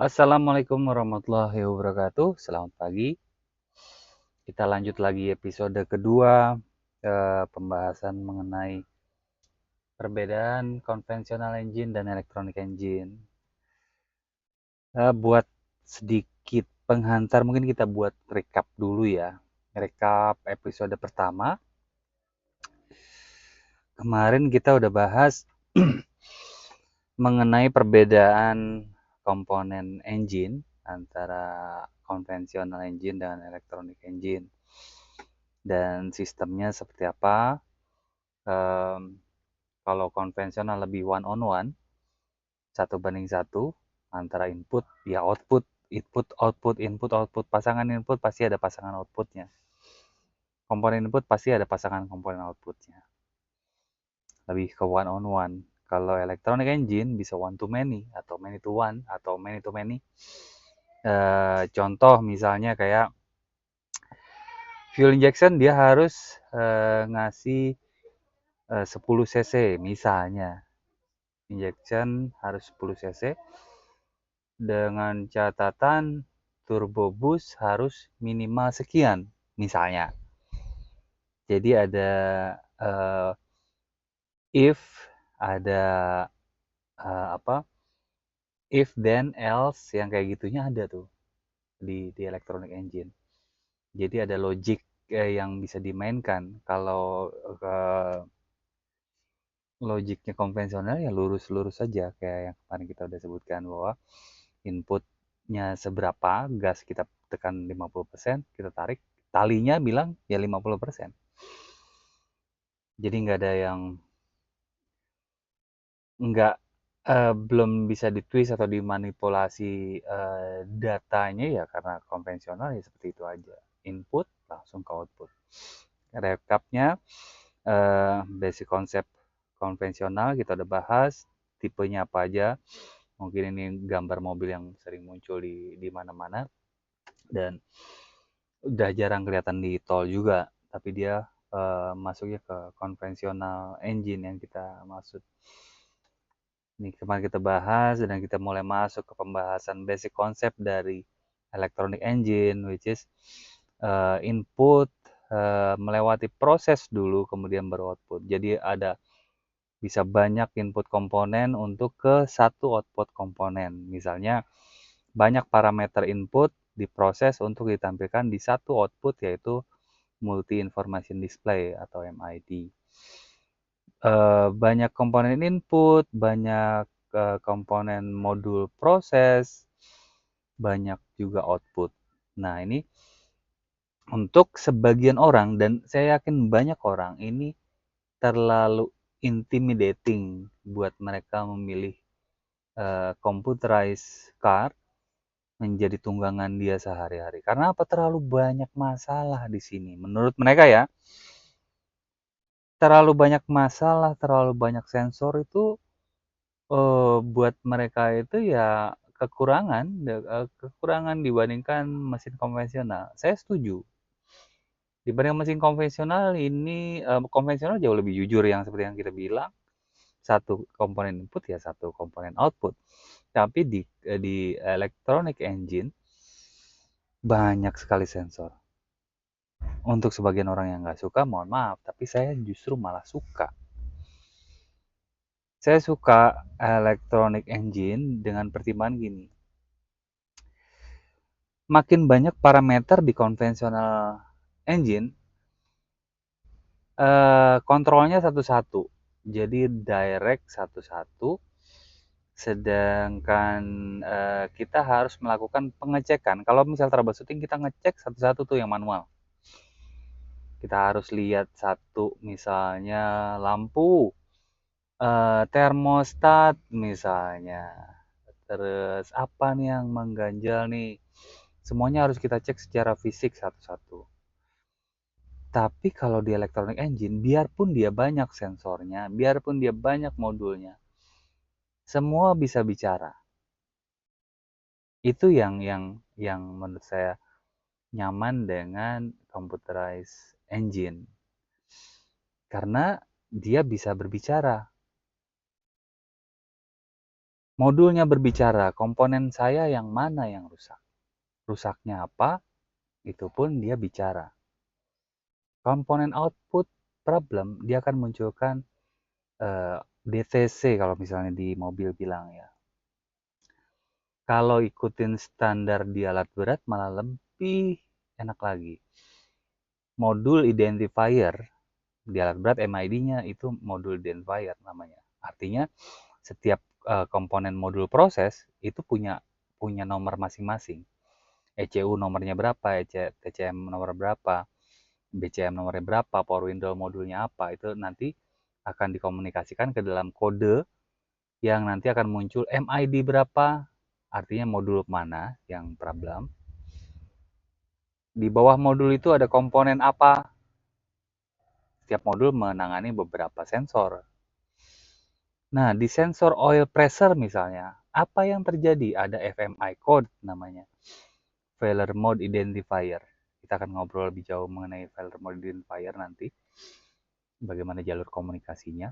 Assalamualaikum warahmatullahi wabarakatuh. Selamat pagi. Kita lanjut lagi episode kedua, pembahasan mengenai perbedaan konvensional engine dan electronic engine. Buat sedikit penghantar, mungkin kita buat recap dulu ya. Recap episode pertama. Kemarin kita udah bahas mengenai perbedaan komponen engine antara konvensional engine dan electronic engine. Dan sistemnya seperti apa. Kalau konvensional lebih one on one, 1:1, antara input ya output, input output, pasangan input pasti ada pasangan outputnya, komponen input pasti ada pasangan komponen outputnya, lebih ke one on one. Kalau electronic engine bisa one to many atau many to one atau many to many. Contoh misalnya kayak fuel injection, dia harus ngasih 10 cc misalnya. Injection harus 10 cc dengan catatan turbo boost harus minimal sekian misalnya. Jadi ada uh, if, ada apa, if then else, yang kayak gitunya ada tuh di electronic engine. Jadi ada logic yang bisa dimainkan. Kalau logiknya konvensional ya lurus-lurus saja, kayak yang kemarin kita udah sebutkan bahwa inputnya seberapa, gas kita tekan 50%, kita tarik, talinya bilang ya 50%. Jadi nggak ada yang nggak belum bisa ditwist atau dimanipulasi datanya, ya karena konvensional ya seperti itu aja. Input langsung ke output. Recapnya, basic konsep konvensional kita udah bahas, tipenya apa aja. Mungkin ini gambar mobil yang sering muncul di mana-mana dan udah jarang kelihatan di tol juga, tapi dia masuknya ke konvensional engine yang kita maksud. Ini kemarin kita bahas dan kita mulai masuk ke pembahasan basic konsep dari electronic engine, which is input melewati proses dulu kemudian baru output. Jadi ada bisa banyak input komponen untuk ke satu output komponen. Misalnya banyak parameter input diproses untuk ditampilkan di satu output, yaitu multi information display atau MID. Banyak komponen input, banyak komponen modul proses, banyak juga output. Nah, ini untuk sebagian orang, dan saya yakin banyak orang, ini terlalu intimidating buat mereka memilih computerized car menjadi tunggangan dia sehari-hari. Karena apa? Terlalu banyak masalah di sini. Menurut mereka ya, terlalu banyak masalah, terlalu banyak sensor itu buat mereka itu ya kekurangan dibandingkan mesin konvensional. Saya setuju. Dibanding mesin konvensional ini, konvensional jauh lebih jujur, yang seperti yang kita bilang, satu komponen input ya satu komponen output. Tapi di electronic engine banyak sekali sensor. Untuk sebagian orang yang nggak suka, mohon maaf, tapi saya justru malah suka. Saya suka electronic engine dengan pertimbangan gini. Makin banyak parameter di konvensional engine, kontrolnya satu-satu. Jadi direct satu-satu. Sedangkan kita harus melakukan pengecekan. Kalau misal troubleshooting, kita ngecek satu-satu tuh yang manual. Kita harus lihat satu, misalnya lampu, termostat misalnya, terus apa nih yang mengganjal nih, semuanya harus kita cek secara fisik satu-satu. Tapi kalau di electronic engine, biarpun dia banyak sensornya, biarpun dia banyak modulnya, semua bisa bicara. Itu yang menurut saya nyaman dengan computerized engine, karena dia bisa berbicara. Modulnya berbicara, komponen saya yang mana yang rusak. Rusaknya apa, itu pun dia bicara. Komponen output problem, dia akan munculkan DTC kalau misalnya di mobil bilang ya. Kalau ikutin standar di alat berat malah lebih enak lagi. Modul identifier di alat berat MID-nya itu modul identifier namanya. Artinya setiap komponen modul proses itu punya punya nomor masing-masing. ECU nomornya berapa, TCM nomor berapa, BCM nomornya berapa, power window modulnya apa, itu nanti akan dikomunikasikan ke dalam kode yang nanti akan muncul MID berapa, artinya modul mana yang problem. Di bawah modul itu ada komponen apa, setiap modul menangani beberapa sensor. Nah, di sensor oil pressure misalnya, apa yang terjadi? Ada FMI code namanya, failure mode identifier. Kita akan ngobrol lebih jauh mengenai failure mode identifier nanti, bagaimana jalur komunikasinya.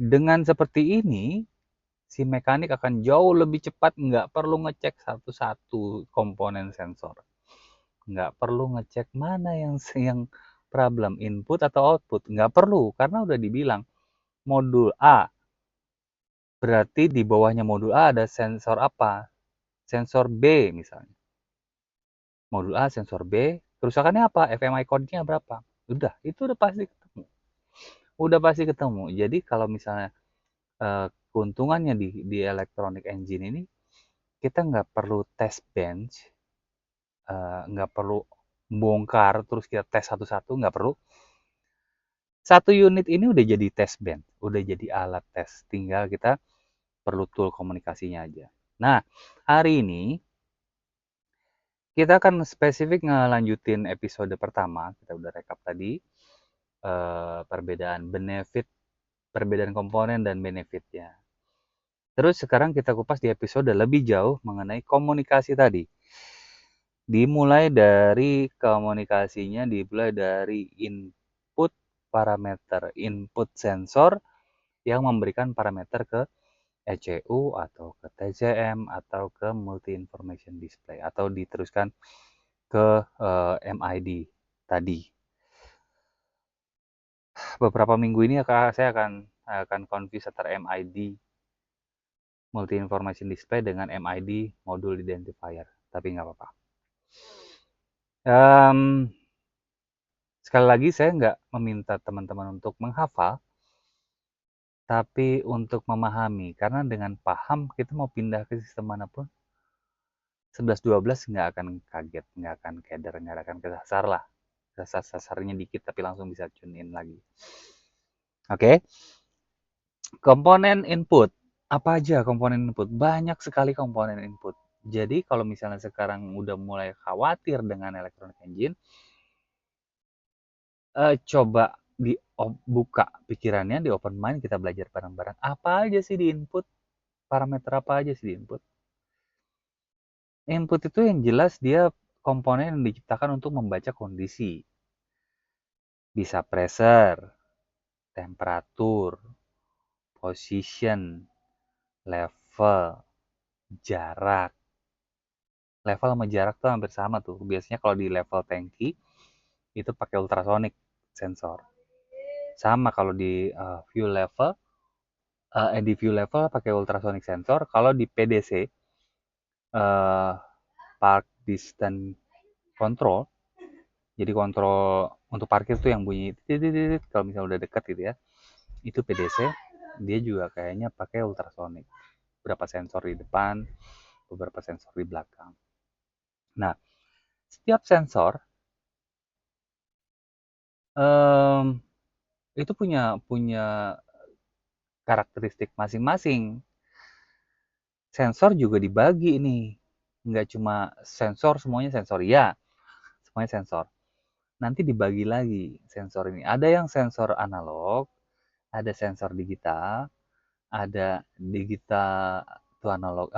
Dengan seperti ini, si mekanik akan jauh lebih cepat, nggak perlu ngecek satu-satu komponen sensor. Nggak perlu ngecek mana yang problem, input atau output. Nggak perlu, karena udah dibilang modul A. Berarti di bawahnya modul A ada sensor apa? Sensor B misalnya. Modul A, sensor B. Kerusakannya apa? FMI code-nya berapa? Udah, itu udah pasti ketemu. Udah pasti ketemu. Jadi kalau misalnya keuntungannya di electronic engine ini, kita nggak perlu test bench, nggak perlu bongkar terus kita tes satu-satu, nggak perlu. Satu unit ini udah jadi test bench, udah jadi alat tes, tinggal kita perlu tool komunikasinya aja. Nah, hari ini kita akan spesifik ngelanjutin episode pertama, kita udah rekap tadi, perbedaan benefit, perbedaan komponen dan benefitnya. Terus sekarang kita kupas di episode lebih jauh mengenai komunikasi tadi. Dimulai dari komunikasinya, dimulai dari input parameter, input sensor yang memberikan parameter ke ECU atau ke TCM atau ke multi information display atau diteruskan ke MID tadi. Beberapa minggu ini saya akan confuse antara MID multi information display dengan MID modul identifier, tapi nggak apa-apa. Sekali lagi saya nggak meminta teman-teman untuk menghafal, tapi untuk memahami, karena dengan paham kita mau pindah ke sistem manapun 11-12 nggak akan kaget, nggak akan keder, nggak akan kesasar lah. Sasar-sasarnya dikit tapi langsung bisa tune in lagi. Oke, komponen input. Apa aja komponen input? Banyak sekali komponen input. Jadi kalau misalnya sekarang udah mulai khawatir dengan electronic engine, coba buka pikirannya, di open mind, kita belajar bareng-bareng. Apa aja sih di input? Parameter apa aja sih di input? Input itu yang jelas dia komponen yang diciptakan untuk membaca kondisi. Bisa pressure, temperatur, position, level, jarak. Level sama jarak tuh hampir sama tuh. Biasanya kalau di level tangki itu pakai ultrasonic sensor. Sama kalau di fuel level, di fuel level pakai ultrasonic sensor. Kalau di PDC, park distance control, jadi kontrol untuk parkir tuh yang bunyi titit kalau misalnya udah dekat gitu ya, itu PDC, dia juga kayaknya pakai ultrasonic, beberapa sensor di depan, beberapa sensor di belakang. Nah, setiap sensor itu punya punya karakteristik masing-masing. Sensor juga dibagi nih, nggak cuma sensor semuanya sensor, ya semuanya sensor. Nanti dibagi lagi sensor ini. Ada yang sensor analog, ada sensor digital, ada digital to analog,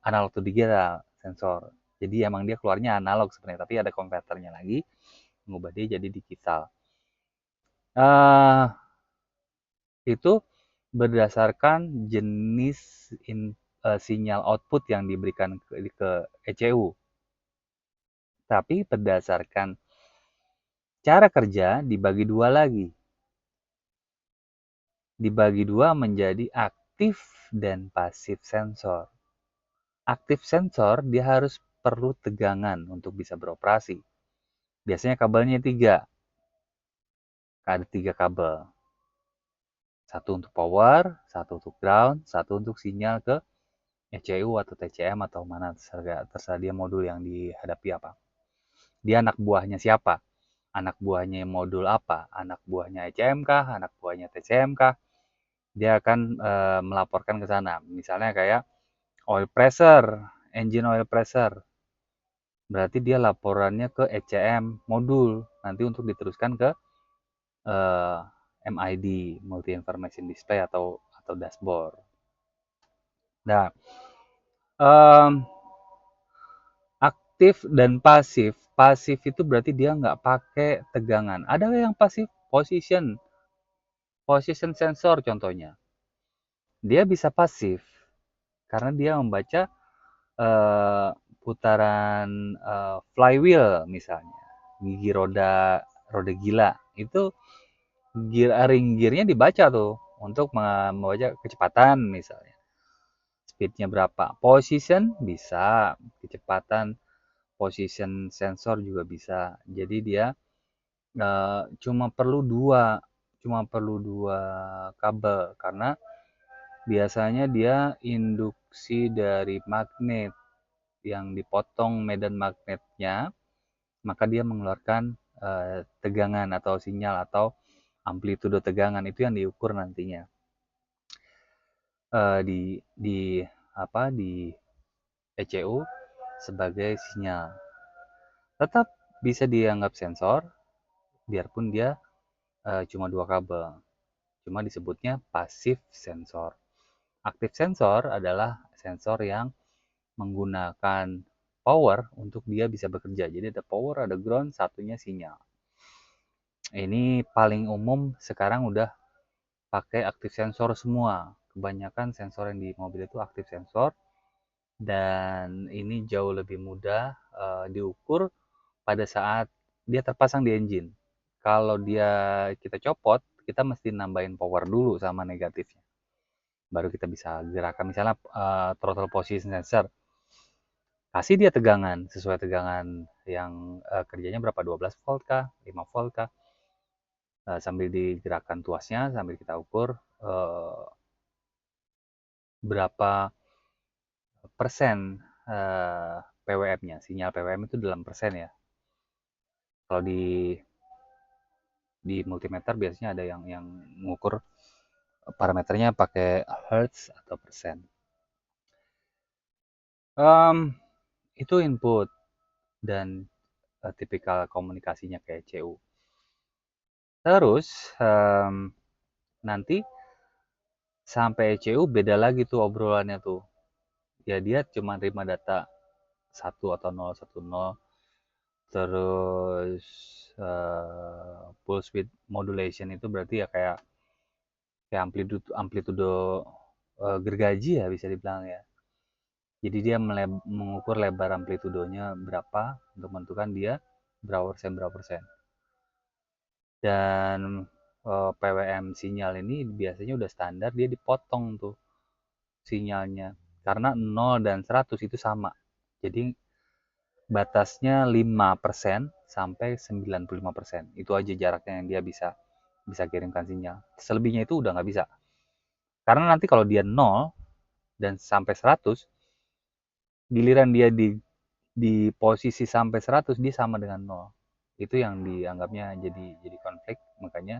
analog to digital sensor. Jadi emang dia keluarnya analog sebenarnya, tapi ada konverternya lagi, mengubah dia jadi digital. Itu berdasarkan jenis sinyal output yang diberikan ke ECU, tapi berdasarkan cara kerja dibagi dua lagi. Dibagi dua menjadi aktif dan pasif sensor. Aktif sensor dia harus perlu tegangan untuk bisa beroperasi. Biasanya kabelnya tiga. Ada tiga kabel. Satu untuk power, satu untuk ground, satu untuk sinyal ke ECU atau TCM atau mana terserah dia modul yang dihadapi apa. Dia anak buahnya siapa? Anak buahnya modul apa? Anak buahnya ECM kah? Anak buahnya TCM kah? Dia akan melaporkan ke sana. Misalnya kayak oil pressure, engine oil pressure. Berarti dia laporannya ke ECM modul nanti untuk diteruskan ke MID, multi information display atau dashboard. Nah, aktif dan pasif. Pasif itu berarti dia nggak pakai tegangan. Ada yang pasif position sensor contohnya. Dia bisa pasif karena dia membaca uh, putaran flywheel misalnya, gigi roda roda gila itu ring gearnya dibaca tuh untuk membaca kecepatan misalnya, speednya berapa, position bisa, kecepatan position sensor juga bisa. Jadi dia cuma perlu dua kabel karena biasanya dia induksi dari magnet yang dipotong medan magnetnya, maka dia mengeluarkan tegangan atau sinyal atau amplitudo tegangan itu yang diukur nantinya di di ECU sebagai sinyal. Tetap bisa dianggap sensor biarpun dia cuma dua kabel. Cuma disebutnya pasif sensor. Aktif sensor adalah sensor yang menggunakan power untuk dia bisa bekerja. Jadi ada power, ada ground, satunya sinyal. Ini paling umum sekarang udah pakai aktif sensor semua. Kebanyakan sensor yang di mobil itu aktif sensor dan ini jauh lebih mudah diukur pada saat dia terpasang di engine. Kalau dia kita copot, kita mesti nambahin power dulu sama negatifnya. Baru kita bisa gerakan misalnya throttle position sensor. Kasih dia tegangan sesuai tegangan yang kerjanya berapa, 12 volt kah, 5 volt kah, sambil digerakkan tuasnya sambil kita ukur berapa persen PWM-nya. Sinyal PWM itu dalam persen ya. Kalau di multimeter biasanya ada yang mengukur parameternya pakai hertz atau persen. Itu input dan tipikal komunikasinya kayak CU. Terus nanti sampai ECU beda lagi tuh obrolannya tuh. Ya dia cuma terima data 1 atau 0, 1, 0. Terus pulse width modulation itu berarti ya kayak amplitudo gergaji ya bisa dibilang ya. Jadi dia mengukur lebar amplitudonya berapa untuk menentukan dia berapa persen. Dan PWM sinyal ini biasanya udah standar, dia dipotong tuh sinyalnya. Karena 0 dan 100 itu sama. Jadi batasnya 5% sampai 95%. Itu aja jaraknya yang dia bisa kirimkan sinyal. Selebihnya itu udah nggak bisa. Karena nanti kalau dia 0 dan sampai 100, giliran dia di posisi sampai 100 dia sama dengan 0. Itu yang dianggapnya jadi konflik. Makanya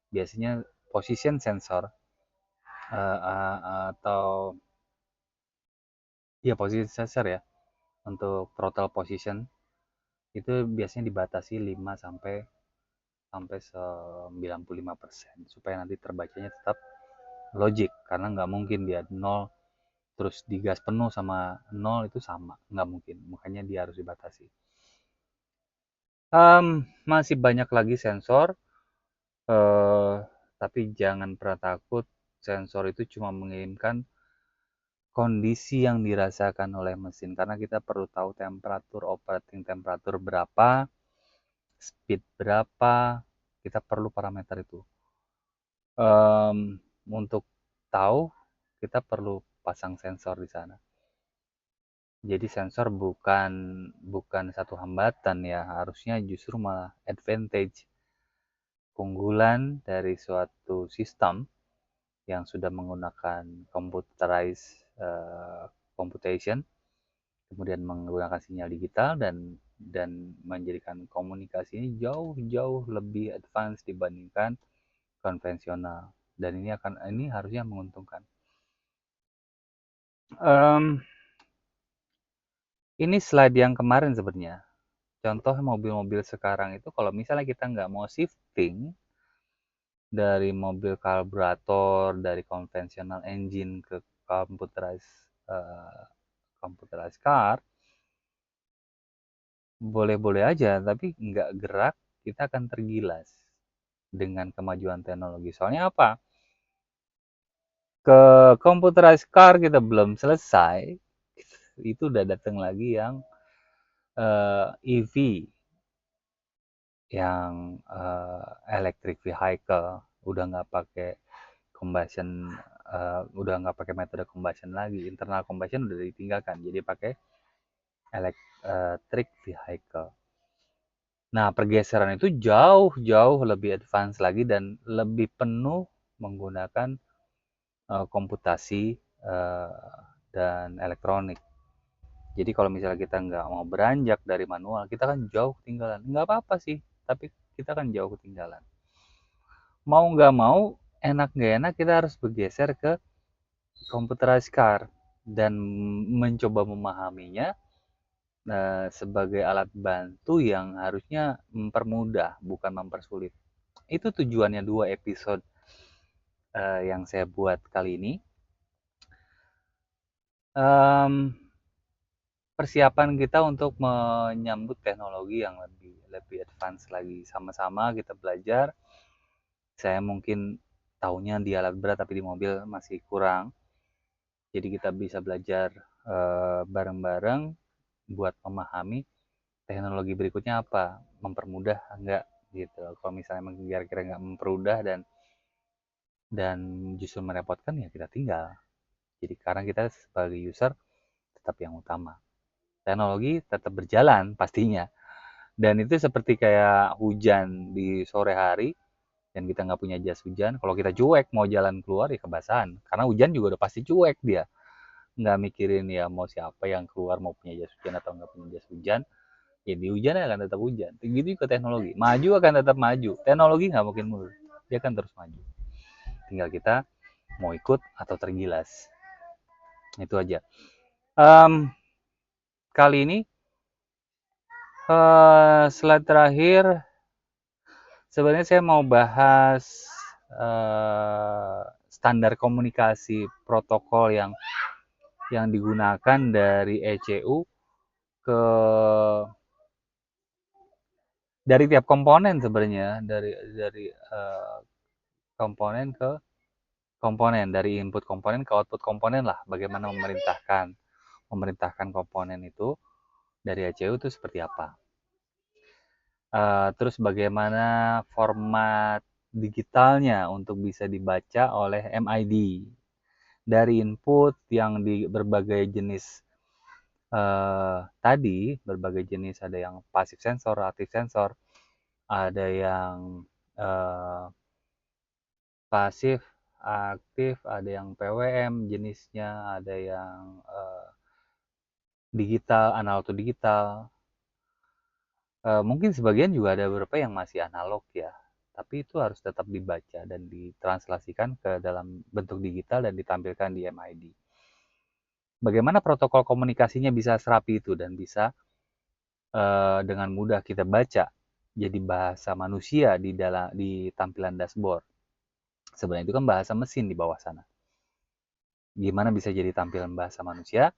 biasanya position sensor atau ya position sensor ya untuk throttle position itu biasanya dibatasi 5 sampai 95% supaya nanti terbacanya tetap logik, karena nggak mungkin dia 0 terus digas penuh sama 0 itu sama, nggak mungkin, makanya dia harus dibatasi. Masih banyak lagi sensor, tapi jangan pernah takut Sensor itu cuma mengirimkan kondisi yang dirasakan oleh mesin, karena kita perlu tahu temperatur, operating temperatur berapa, speed berapa, kita perlu parameter itu. Untuk tahu, kita perlu pasang sensor di sana. Jadi sensor bukan satu hambatan ya, harusnya justru malah advantage, keunggulan dari suatu sistem yang sudah menggunakan computerized computation, kemudian menggunakan sinyal digital dan menjadikan komunikasi ini jauh lebih advance dibandingkan konvensional, dan ini harusnya menguntungkan. Ini slide yang kemarin sebenarnya. Contoh mobil-mobil sekarang itu kalau misalnya kita nggak mau shifting dari mobil karburator dari konvensional engine ke computerized car, boleh-boleh aja, tapi nggak gerak, kita akan tergilas dengan kemajuan teknologi. Soalnya apa? Ke computerized car kita belum selesai, itu udah datang lagi yang EV, yang electric vehicle, udah nggak pakai combustion, udah nggak pakai metode combustion lagi, internal combustion udah ditinggalkan, jadi pakai electric vehicle. Nah, pergeseran itu jauh lebih advance lagi dan lebih penuh menggunakan komputasi dan elektronik. Jadi kalau misalnya kita nggak mau beranjak dari manual, kita kan jauh ketinggalan. Nggak apa-apa sih, tapi kita kan jauh ketinggalan. Mau nggak mau, enak nggak enak, kita harus bergeser ke computerized car dan mencoba memahaminya sebagai alat bantu yang harusnya mempermudah, bukan mempersulit. Itu tujuannya 2 episode yang saya buat kali ini. Persiapan kita untuk menyambut teknologi yang lebih advance lagi. Sama-sama kita belajar. Saya mungkin tahunya di alat berat, tapi di mobil masih kurang. Jadi kita bisa belajar bareng-bareng buat memahami teknologi berikutnya apa, mempermudah enggak gitu. Kalau misalnya kira-kira nggak mempermudah dan justru merepotkan, ya kita tinggal. Jadi karena kita sebagai user tetap yang utama. Teknologi tetap berjalan pastinya. Dan itu seperti kayak hujan di sore hari dan kita nggak punya jas hujan. Kalau kita cuek mau jalan keluar ya kebasahan. Karena hujan juga udah pasti cuek dia. Nggak mikirin ya mau siapa yang keluar mau punya jas hujan atau nggak punya jas hujan. Ya di hujan akan tetap hujan. Begitu juga teknologi. Maju akan tetap maju. Teknologi nggak mungkin mundur. Dia akan terus maju. Tinggal kita mau ikut atau tergilas. Itu aja. Kali ini slide terakhir, sebenarnya saya mau bahas standar komunikasi protokol yang digunakan dari ECU dari tiap komponen sebenarnya, dari komponen ke komponen, dari input komponen ke output komponen lah, bagaimana memerintahkan komponen itu dari ECU itu seperti apa. Terus bagaimana format digitalnya untuk bisa dibaca oleh MID dari input yang di berbagai jenis tadi, berbagai jenis, ada yang pasif sensor, aktif sensor, ada yang pasif, aktif, ada yang PWM jenisnya, ada yang digital, analog to digital. Mungkin sebagian juga ada beberapa yang masih analog ya, tapi itu harus tetap dibaca dan ditranslasikan ke dalam bentuk digital dan ditampilkan di MID. Bagaimana protokol komunikasinya bisa serapi itu dan bisa dengan mudah kita baca jadi bahasa manusia di tampilan dashboard. Sebenarnya itu kan bahasa mesin di bawah sana. Gimana bisa jadi tampilan bahasa manusia?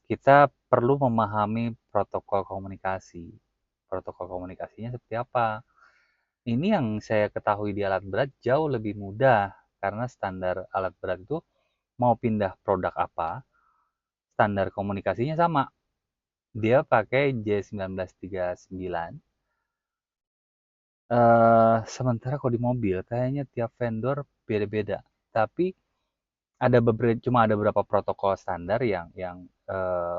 Kita perlu memahami protokol komunikasi. Protokol komunikasinya seperti apa? Ini yang saya ketahui di alat berat jauh lebih mudah karena standar alat berat itu mau pindah produk apa, standar komunikasinya sama. Dia pakai J1939. Sementara kalau di mobil kayaknya tiap vendor beda-beda. Tapi cuma ada beberapa protokol standar yang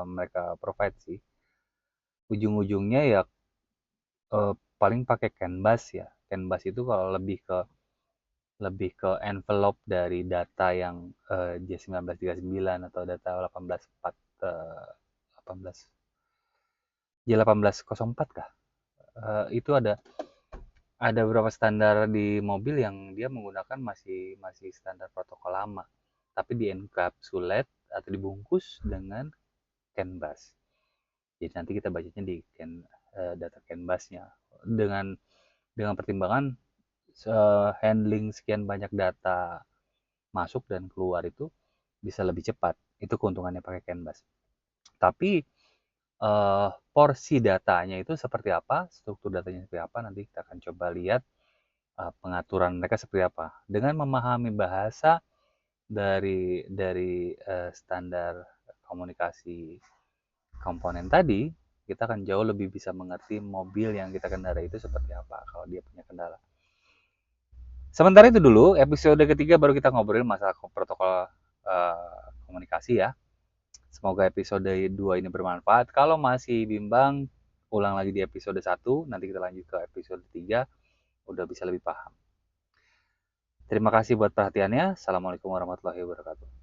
mereka provide sih. Ujung-ujungnya ya paling pakai CAN bus ya. CAN bus itu kalau lebih ke envelope dari data yang J1939 atau data 184 18 J1804 kah? Itu ada beberapa standar di mobil yang dia menggunakan masih masih standar protokol lama, tapi di encapsulate atau dibungkus dengan CAN bus. Jadi nanti kita bacanya di data CAN busnya dengan pertimbangan handling sekian banyak data masuk dan keluar itu bisa lebih cepat. Itu keuntungannya pakai CAN bus. Tapi porsi datanya itu seperti apa, struktur datanya seperti apa, nanti kita akan coba lihat pengaturan mereka seperti apa. Dengan memahami bahasa dari standar komunikasi komponen tadi, kita akan jauh lebih bisa mengerti mobil yang kita kendarai itu seperti apa kalau dia punya kendala. Sementara itu dulu, episode ketiga baru kita ngobrolin masalah protokol komunikasi ya. Semoga episode 2 ini bermanfaat. Kalau masih bimbang, ulang lagi di episode 1, nanti kita lanjut ke episode 3, udah bisa lebih paham. Terima kasih buat perhatiannya. Assalamualaikum warahmatullahi wabarakatuh.